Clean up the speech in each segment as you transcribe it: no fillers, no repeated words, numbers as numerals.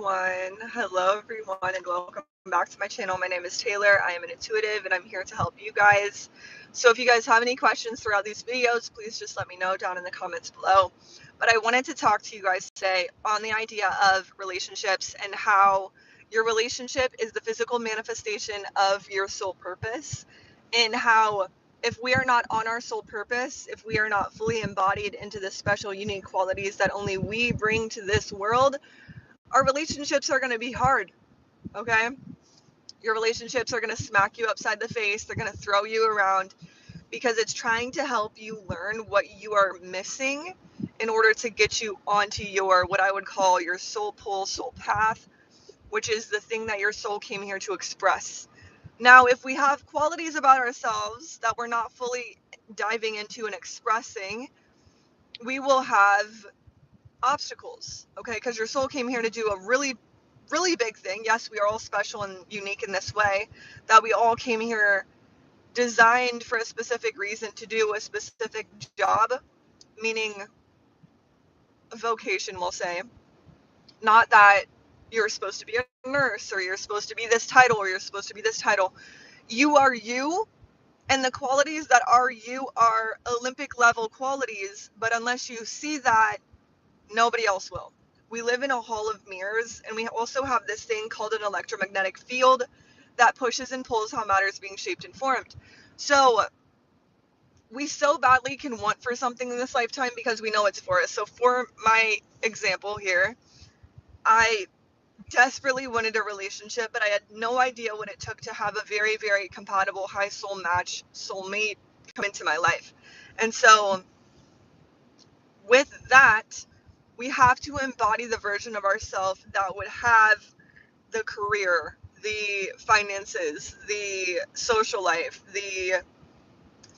Hello everyone and welcome back to my channel. My name is Taylor. I am an intuitive and I'm here to help you guys. So if you guys have any questions throughout these videos, please just let me know down in the comments below. But I wanted to talk to you guys today on the idea of relationships and how your relationship is the physical manifestation of your soul purpose, and how if we are not on our soul purpose, if we are not fully embodied into the special unique qualities that only we bring to this world, our relationships are going to be hard, okay? Your relationships are going to smack you upside the face. They're going to throw you around because it's trying to help you learn what you are missing in order to get you onto your, what I would call your soul pull, soul path, which is the thing that your soul came here to express. Now, if we have qualities about ourselves that we're not fully diving into and expressing, we will have obstacles, okay? Because your soul came here to do a really big thing. Yes, we are all special and unique in this way, that we all came here designed for a specific reason to do a specific job, meaning a vocation, we'll say. Not that you're supposed to be a nurse or you're supposed to be this title or you're supposed to be this title. You are you, and the qualities that are you are Olympic level qualities, but unless you see that, nobody else will. We live in a hall of mirrors, and we also have this thing called an electromagnetic field that pushes and pulls how matter is being shaped and formed. So we so badly can want for something in this lifetime because we know it's for us. So for my example here, I desperately wanted a relationship, but I had no idea what it took to have a very compatible high soul match soulmate come into my life. And so with that, we have to embody the version of ourselves that would have the career, the finances, the social life, the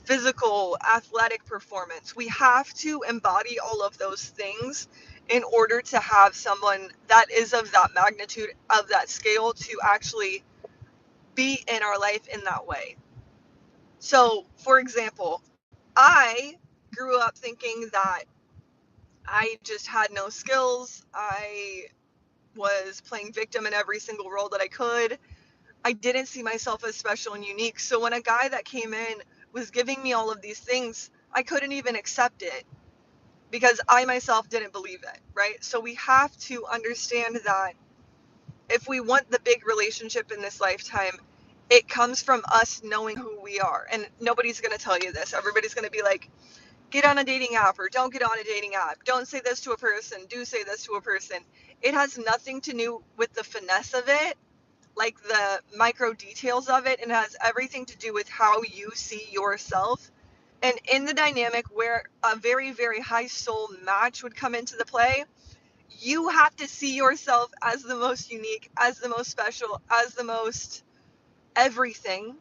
physical, athletic performance. We have to embody all of those things in order to have someone that is of that magnitude, of that scale, to actually be in our life in that way. So, for example, I grew up thinking that I just had no skills. I was playing victim in every single role that I could. I didn't see myself as special and unique. So when a guy that came in was giving me all of these things, I couldn't even accept it because I myself didn't believe it, right? So we have to understand that if we want the big relationship in this lifetime, it comes from us knowing who we are. And nobody's going to tell you this. Everybody's going to be like, get on a dating app or don't get on a dating app. Don't say this to a person. Do say this to a person. It has nothing to do with the finesse of it, like the micro details of it, and it has everything to do with how you see yourself. And in the dynamic where a very high soul match would come into the play, you have to see yourself as the most unique, as the most special, as the most everything.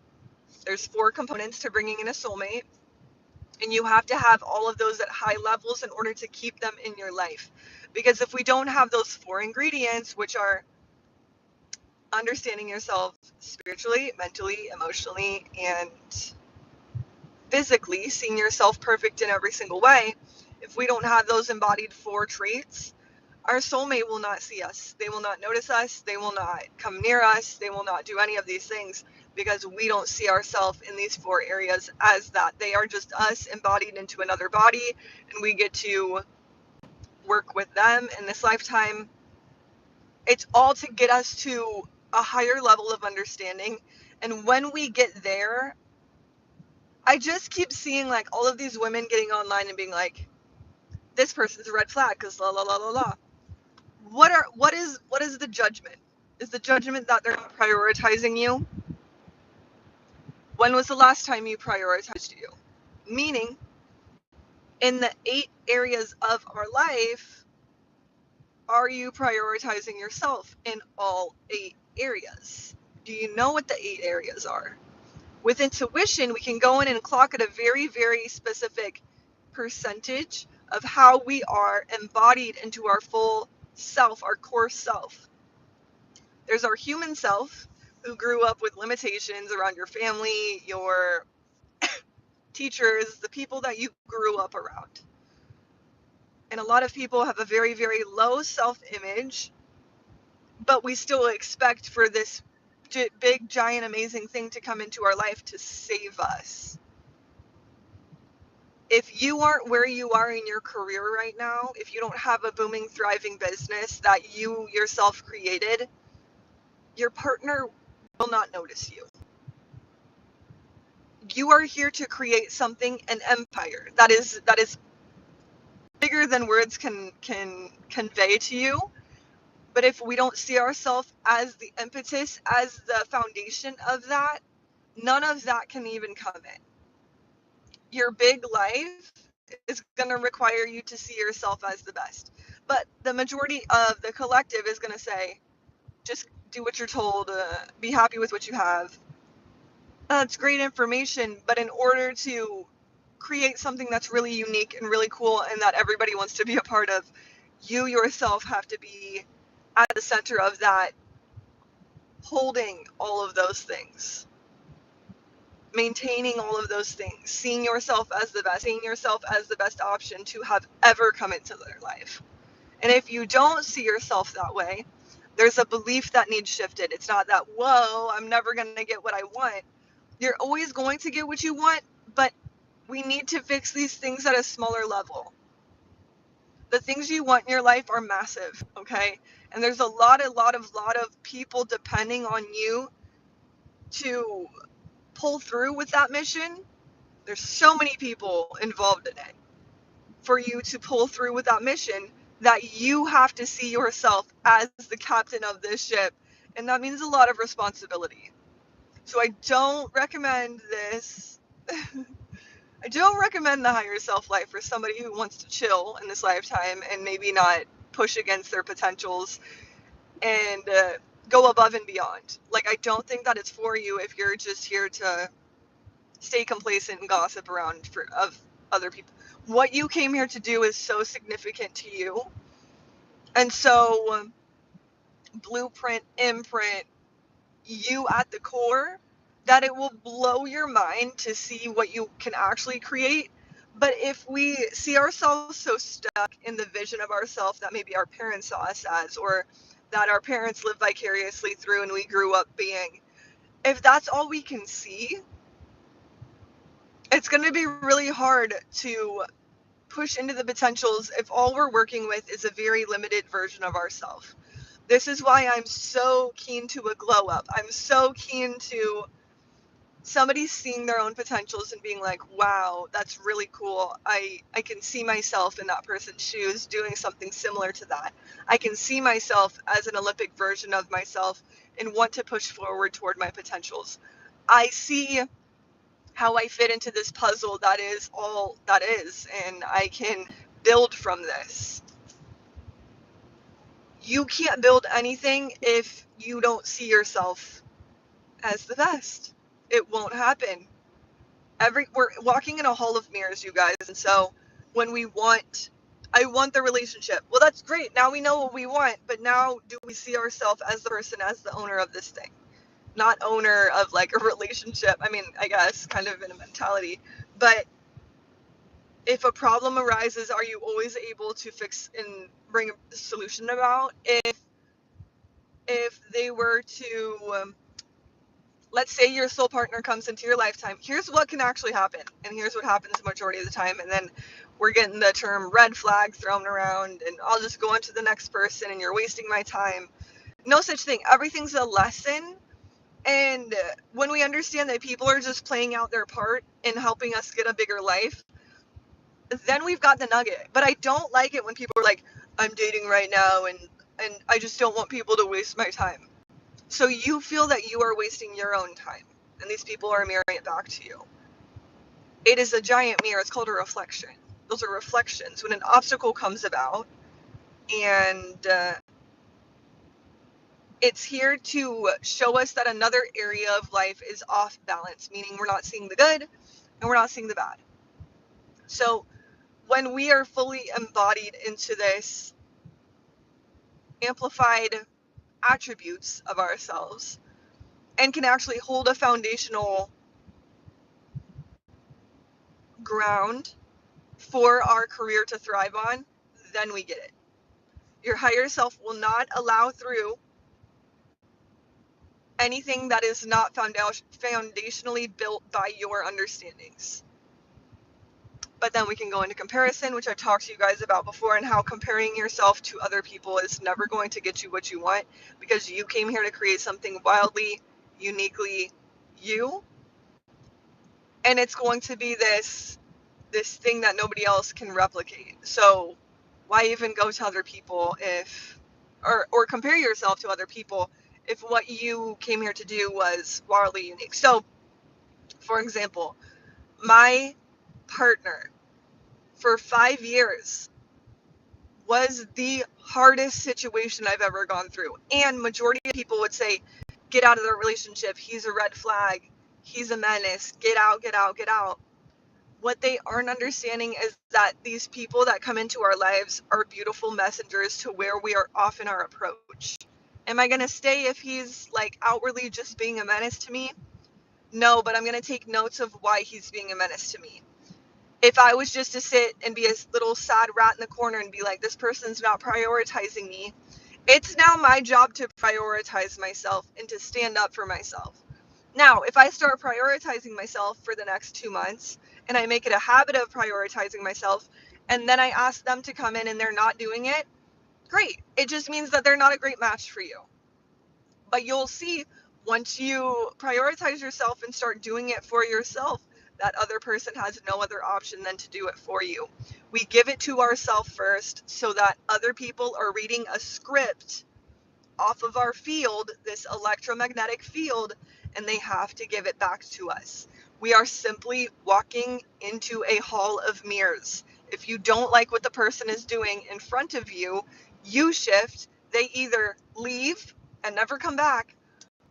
There's 4 components to bringing in a soulmate, and you have to have all of those at high levels in order to keep them in your life. Because if we don't have those 4 ingredients, which are understanding yourself spiritually, mentally, emotionally, and physically, seeing yourself perfect in every single way, if we don't have those embodied 4 traits, our soulmate will not see us. They will not notice us. They will not come near us. They will not do any of these things because we don't see ourselves in these 4 areas as that. They are just us embodied into another body, and we get to work with them in this lifetime. It's all to get us to a higher level of understanding. And when we get there, I just keep seeing like all of these women getting online and being like, this person's a red flag because la la la la la. What is the judgment? Is the judgment that they're not prioritizing you? When was the last time you prioritized you? Meaning, in the 8 areas of our life, are you prioritizing yourself in all 8 areas? Do you know what the 8 areas are? With intuition, we can go in and clock at a very specific percentage of how we are embodied into our full self, our core self. There's our human self, who grew up with limitations around your family, your teachers, the people that you grew up around. And a lot of people have a very low self-image but we still expect for this big, giant, amazing thing to come into our life to save us. If you aren't where you are in your career right now, if you don't have a booming, thriving business that you yourself created, your partner will not notice you. You are here to create something, an empire that is bigger than words can convey to you. But if we don't see ourselves as the impetus, as the foundation of that, none of that can even come in. Your big life is going to require you to see yourself as the best. But the majority of the collective is going to say, just do what you're told, be happy with what you have. That's great information, but in order to create something that's really unique and really cool and that everybody wants to be a part of, you yourself have to be at the center of that, holding all of those things, maintaining all of those things, seeing yourself as the best, seeing yourself as the best option to have ever come into their life. And if you don't see yourself that way, there's a belief that needs shifted. It's not that, whoa, I'm never going to get what I want. You're always going to get what you want, but we need to fix these things at a smaller level. The things you want in your life are massive, okay? And there's a lot of people depending on you to pull through with that mission. There's so many people involved in it for you to pull through with that mission that you have to see yourself as the captain of this ship. And that means a lot of responsibility. So I don't recommend this. I don't recommend the higher self life for somebody who wants to chill in this lifetime and maybe not push against their potentials and go above and beyond. Like, I don't think that it's for you if you're just here to stay complacent and gossip around of other people. What you came here to do is so significant to you, and so blueprint, imprint, you at the core, that it will blow your mind to see what you can actually create. But if we see ourselves so stuck in the vision of ourselves that maybe our parents saw us as, or that our parents lived vicariously through and we grew up being, if that's all we can see, it's going to be really hard to push into the potentials if all we're working with is a very limited version of ourselves. This is why I'm so keen to a glow up. I'm so keen to somebody seeing their own potentials and being like, wow, that's really cool. I can see myself in that person's shoes doing something similar to that. I can see myself as an Olympic version of myself and want to push forward toward my potentials. I see how I fit into this puzzle that is all that is, and I can build from this. You can't build anything if you don't see yourself as the best. It won't happen. We're walking in a hall of mirrors, you guys, and so when I want the relationship. Well, that's great. Now we know what we want, but now do we see ourselves as the person, as the owner of this thing? Not owner of like a relationship. I mean, I guess kind of in a mentality, but if a problem arises, are you always able to fix and bring a solution about? If they were to let's say your soul partner comes into your lifetime, here's what can actually happen, and here's what happens the majority of the time, and then we're getting the term red flag thrown around, and I'll just go on to the next person and you're wasting my time. No such thing. Everything's a lesson. And when we understand that people are just playing out their part in helping us get a bigger life, then we've got the nugget. But I don't like it when people are like, I'm dating right now and I just don't want people to waste my time. So you feel that you are wasting your own time, and these people are mirroring it back to you. It is a giant mirror. It's called a reflection. Those are reflections. When an obstacle comes about, and it's here to show us that another area of life is off balance, meaning we're not seeing the good and we're not seeing the bad. So when we are fully embodied into this amplified attributes of ourselves and can actually hold a foundational ground for our career to thrive on, then we get it. Your higher self will not allow through anything that is not foundationally built by your understandings. But then we can go into comparison, which I've talked to you guys about before, and how comparing yourself to other people is never going to get you what you want, because you came here to create something wildly, uniquely you, and it's going to be this thing that nobody else can replicate. So why even go to other people if, or compare yourself to other people if what you came here to do was wildly unique? So, for example, my partner for 5 years was the hardest situation I've ever gone through. And majority of people would say, get out of the relationship. He's a red flag. He's a menace. Get out, get out, get out. What they aren't understanding is that these people that come into our lives are beautiful messengers to where we are off in our approach. Am I going to stay if he's like outwardly just being a menace to me? No, but I'm going to take notes of why he's being a menace to me. If I was just to sit and be a little sad rat in the corner and be like, this person's not prioritizing me, it's now my job to prioritize myself and to stand up for myself. Now, if I start prioritizing myself for the next 2 months and I make it a habit of prioritizing myself, and then I ask them to come in and they're not doing it, great. It just means that they're not a great match for you. But you'll see, once you prioritize yourself and start doing it for yourself, that other person has no other option than to do it for you. We give it to ourselves first so that other people are reading a script off of our field, this electromagnetic field, and they have to give it back to us. We are simply walking into a hall of mirrors. If you don't like what the person is doing in front of you, you shift. They either leave and never come back,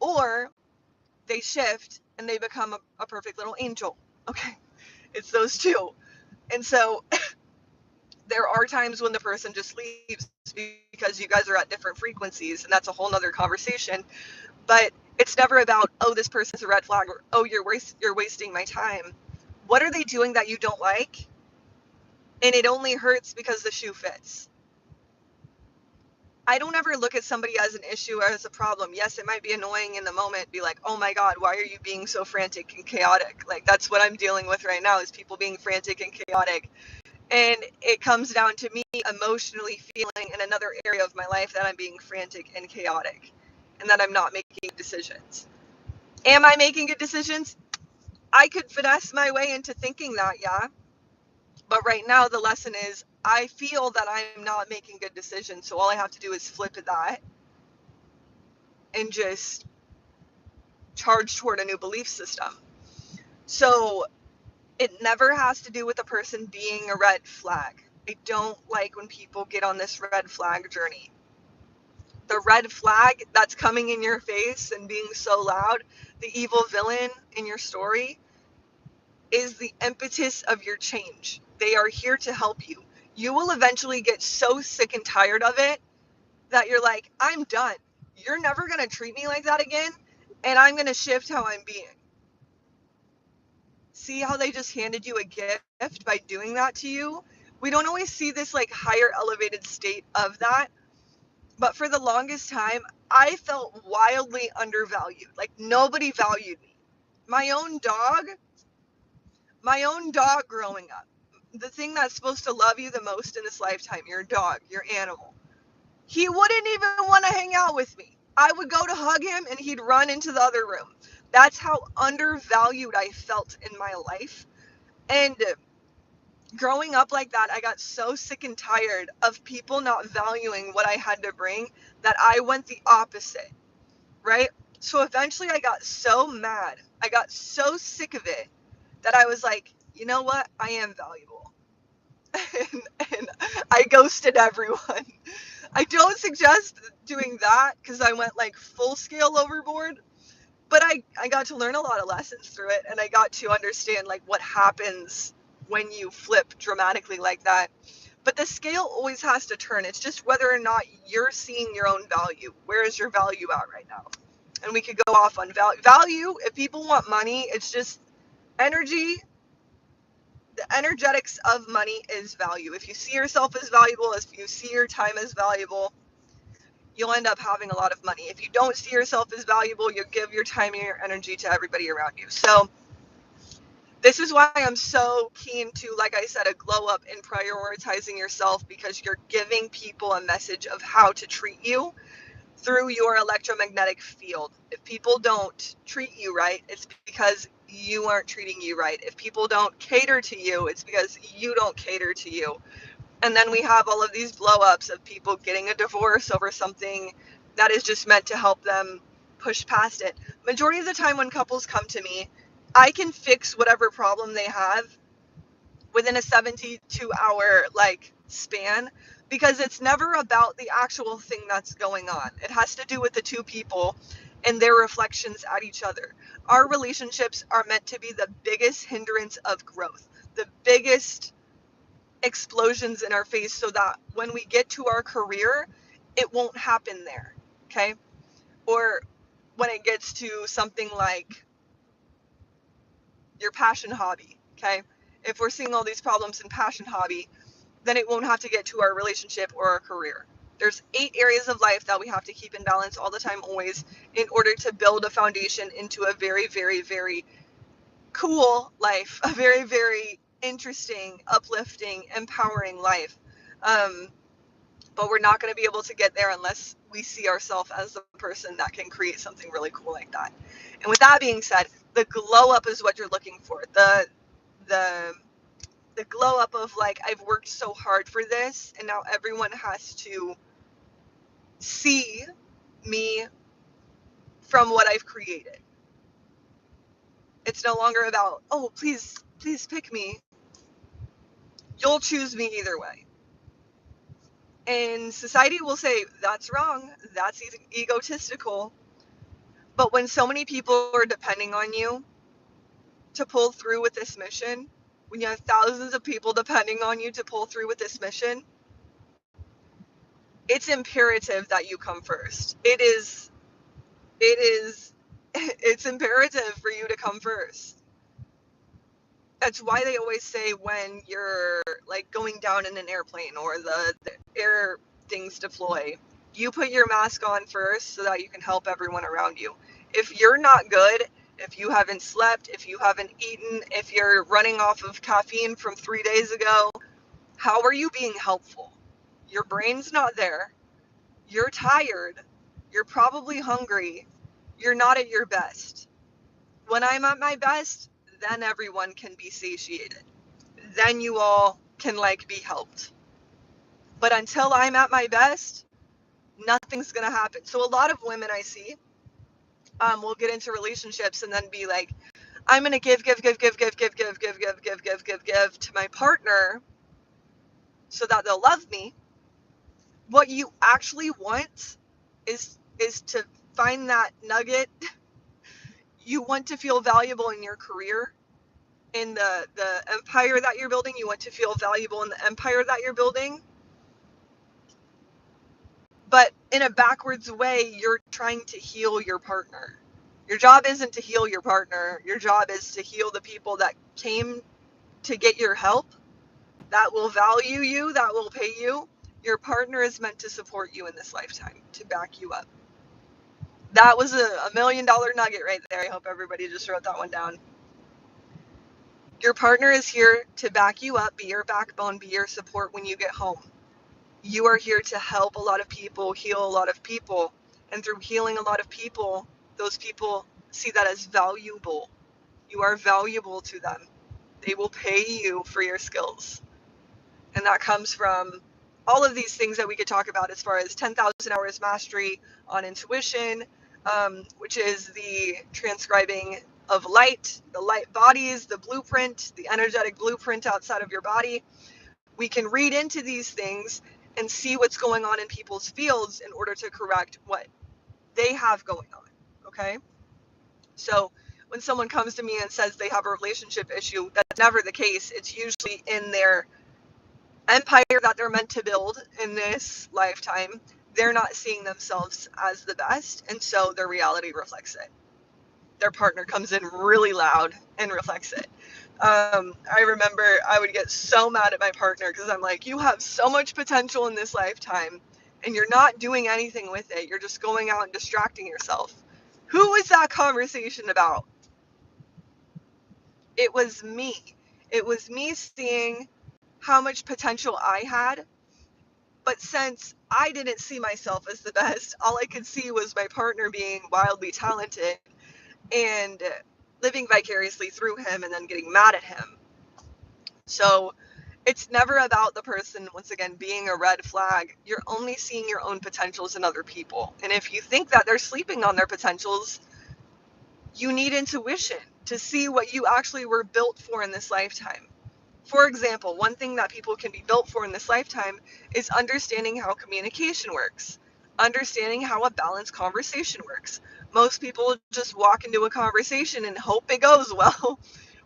or they shift and they become a perfect little angel. Okay, it's those two. And so there are times when the person just leaves because you guys are at different frequencies, and that's a whole nother conversation. But it's never about, oh, this person's a red flag, or oh, you're wasting my time. What are they doing that you don't like? And it only hurts because the shoe fits. I don't ever look at somebody as an issue or as a problem. Yes, it might be annoying in the moment, be like, oh my God, why are you being so frantic and chaotic? Like, that's what I'm dealing with right now, is people being frantic and chaotic. And it comes down to me emotionally feeling in another area of my life that I'm being frantic and chaotic and that I'm not making decisions. Am I making good decisions? I could finesse my way into thinking that, yeah. But right now, the lesson is I feel that I'm not making good decisions. So all I have to do is flip that and just charge toward a new belief system. So it never has to do with a person being a red flag. I don't like when people get on this red flag journey. The red flag that's coming in your face and being so loud, the evil villain in your story, is the impetus of your change. They are here to help you. You will eventually get so sick and tired of it that you're like, I'm done. You're never going to treat me like that again, and I'm going to shift how I'm being. See how they just handed you a gift by doing that to you? We don't always see this like higher elevated state of that, but for the longest time, I felt wildly undervalued. Like nobody valued me. My own dog, my own dog growing up, the thing that's supposed to love you the most in this lifetime, your dog, your animal, he wouldn't even want to hang out with me. I would go to hug him and he'd run into the other room. That's how undervalued I felt in my life. And growing up like that, I got so sick and tired of people not valuing what I had to bring that I went the opposite, right? So eventually I got so mad. I got so sick of it that I was like, you know what? I am valuable. and I ghosted everyone. I don't suggest doing that because I went like full scale overboard, but I got to learn a lot of lessons through it, and I got to understand like what happens when you flip dramatically like that. But the scale always has to turn. It's just whether or not you're seeing your own value. Where is your value at right now? And we could go off on value. If people want money, it's just energy. The energetics of money is value. If you see yourself as valuable, if you see your time as valuable, you'll end up having a lot of money. If you don't see yourself as valuable, you give your time and your energy to everybody around you. So this is why I'm so keen to, like I said, a glow up in prioritizing yourself, because you're giving people a message of how to treat you through your electromagnetic field. If people don't treat you right, it's because you aren't treating you right. If people don't cater to you, it's because you don't cater to you. And then we have all of these blow ups of people getting a divorce over something that is just meant to help them push past it. Majority of the time when couples come to me, I can fix whatever problem they have within a 72-hour like span, because it's never about the actual thing that's going on. It has to do with the two people and their reflections at each other. Our relationships are meant to be the biggest hindrance of growth, the biggest explosions in our face, so that when we get to our career, it won't happen there. Okay? Or when it gets to something like your passion hobby. Okay? If we're seeing all these problems in passion hobby, then it won't have to get to our relationship or our career. There's 8 areas of life that we have to keep in balance all the time, always, in order to build a foundation into a very, very, very cool life, a very, very interesting, uplifting, empowering life. Um, but we're not going to be able to get there unless we see ourselves as the person that can create something really cool like that. And with that being said, the glow up is what you're looking for. The the glow up of like, I've worked so hard for this, and now everyone has to see me from what I've created. It's no longer about, oh, please pick me. You'll choose me either way. And society will say, that's wrong, that's egotistical. But when so many people are depending on you to pull through with this mission, when you have thousands of people depending on you to pull through with this mission, it's imperative that you come first. It is it's imperative for you to come first. That's why they always say, when you're like going down in an airplane or the air things deploy, you put your mask on first so that you can help everyone around you. If you're not good, if you haven't slept, if you haven't eaten, if you're running off of caffeine from 3 days ago, how are you being helpful? Your brain's not there. You're tired. You're probably hungry. You're not at your best. When I'm at my best, then everyone can be satiated. Then you all can like be helped. But until I'm at my best, nothing's gonna happen. So a lot of women I see will get into relationships and then be like, I'm gonna give to my partner so that they'll love me. What you actually want is to find that nugget. You want to feel valuable in your career, in the empire that you're building. You want to feel valuable in the empire that you're building. But in a backwards way, you're trying to heal your partner. Your job isn't to heal your partner. Your job is to heal the people that came to get your help, that will value you, that will pay you. Your partner is meant to support you in this lifetime, to back you up. That was a $1,000,000 nugget right there. I hope everybody just wrote that one down. Your partner is here to back you up, be your backbone, be your support when you get home. You are here to help a lot of people, heal a lot of people. And through healing a lot of people, those people see that as valuable. You are valuable to them. They will pay you for your skills. And that comes from all of these things that we could talk about, as far as 10,000 hours mastery on intuition, which is the transcribing of light, the light bodies, the blueprint, the energetic blueprint outside of your body. We can read into these things and see what's going on in people's fields in order to correct what they have going on. Okay? So when someone comes to me and says they have a relationship issue, that's never the case. It's usually in their empire that they're meant to build in this lifetime. They're not seeing themselves as the best, and so their reality reflects it. Their partner comes in really loud and reflects it. I remember I would get so mad at my partner because I'm like, you have so much potential in this lifetime, and you're not doing anything with it. You're just going out and distracting yourself. Who was that conversation about? It was me. It was me seeing how much potential I had. But since I didn't see myself as the best, all I could see was my partner being wildly talented and living vicariously through him and then getting mad at him. So it's never about the person, once again, being a red flag. You're only seeing your own potentials in other people. And if you think that they're sleeping on their potentials, you need intuition to see what you actually were built for in this lifetime. For example, one thing that people can be built for in this lifetime is understanding how communication works, understanding how a balanced conversation works. Most people just walk into a conversation and hope it goes well,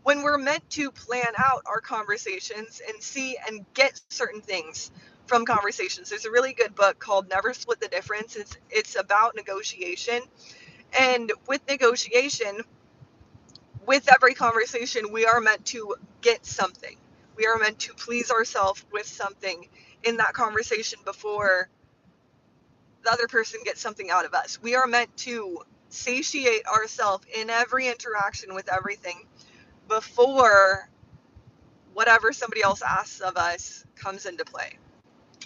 when we're meant to plan out our conversations and see and get certain things from conversations. There's a really good book called Never Split the Difference. It's about negotiation. And with negotiation, with every conversation, we are meant to get something. We are meant to please ourselves with something in that conversation before the other person gets something out of us. We are meant to satiate ourselves in every interaction with everything before whatever somebody else asks of us comes into play.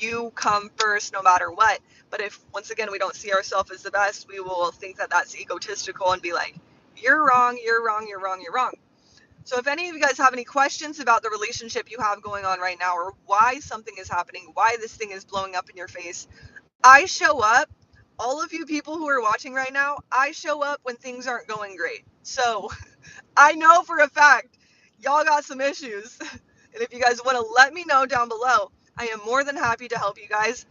You come first no matter what. But if, once again, we don't see ourselves as the best, we will think that that's egotistical and be like, you're wrong, you're wrong, you're wrong, you're wrong. So if any of you guys have any questions about the relationship you have going on right now, or why something is happening, why this thing is blowing up in your face, I show up. All of you people who are watching right now, I show up when things aren't going great. So I know for a fact y'all got some issues. And if you guys want to let me know down below, I am more than happy to help you guys.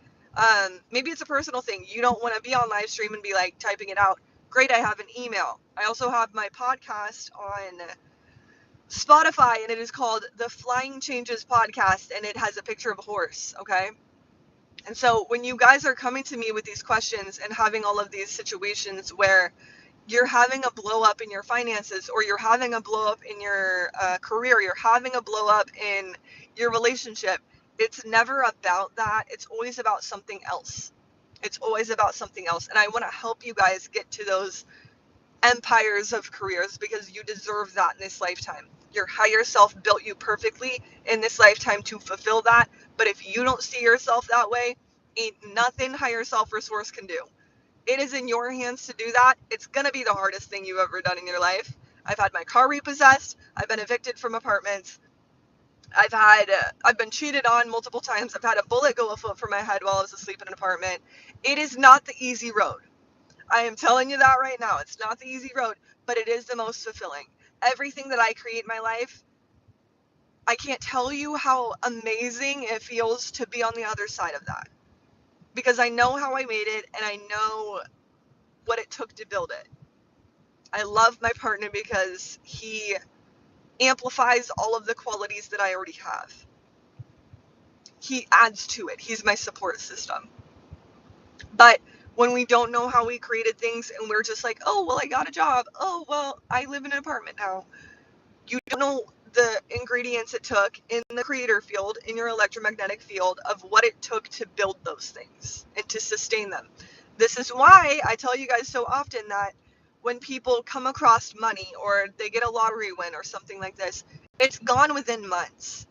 Maybe it's a personal thing. You don't want to be on live stream and be like typing it out. Great, I have an email. I also have my podcast on Spotify, and it is called the Flying Changes Podcast, and it has a picture of a horse, okay? And so when you guys are coming to me with these questions and having all of these situations where you're having a blow up in your finances, or you're having a blow up in your career, you're having a blow up in your relationship, it's never about that. It's always about something else. It's always about something else. And I want to help you guys get to those empires of careers, because you deserve that in this lifetime. Your higher self built you perfectly in this lifetime to fulfill that. But if you don't see yourself that way, ain't nothing higher self resource can do. It is in your hands to do that. It's going to be the hardest thing you've ever done in your life. I've had my car repossessed. I've been evicted from apartments. I've been cheated on multiple times. I've had a bullet go a foot for my head while I was asleep in an apartment. It is not the easy road. I am telling you that right now. It's not the easy road, but it is the most fulfilling. Everything that I create in my life, I can't tell you how amazing it feels to be on the other side of that. Because I know how I made it, and I know what it took to build it. I love my partner because he amplifies all of the qualities that I already have. He adds to it. He's my support system. But when we don't know how we created things and we're just like, oh, well, I got a job. Oh, well, I live in an apartment now. You don't know the ingredients it took in the creator field, in your electromagnetic field, of what it took to build those things and to sustain them. This is why I tell you guys so often that when people come across money or they get a lottery win or something like this, it's gone within months,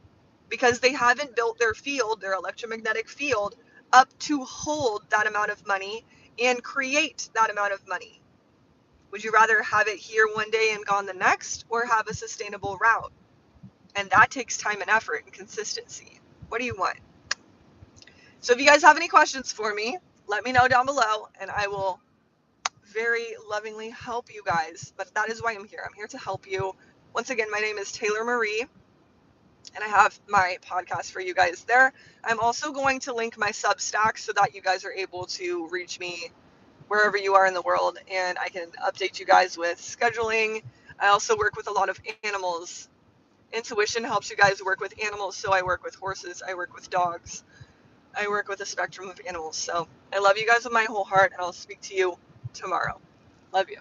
because they haven't built their field, their electromagnetic field, up to hold that amount of money and create that amount of money. Would you rather have it here one day and gone the next, or have a sustainable route? And that takes time and effort and consistency. What do you want? So if you guys have any questions for me, let me know down below, and I will very lovingly help you guys. But that is why I'm here. I'm here to help you. Once again, my name is Taylor Marie, and I have my podcast for you guys there. I'm also going to link my Substack so that you guys are able to reach me wherever you are in the world, and I can update you guys with scheduling. I also work with a lot of animals. Intuition helps you guys work with animals, so I work with horses, I work with dogs, I work with a spectrum of animals. So I love you guys with my whole heart, and I'll speak to you tomorrow. Love you.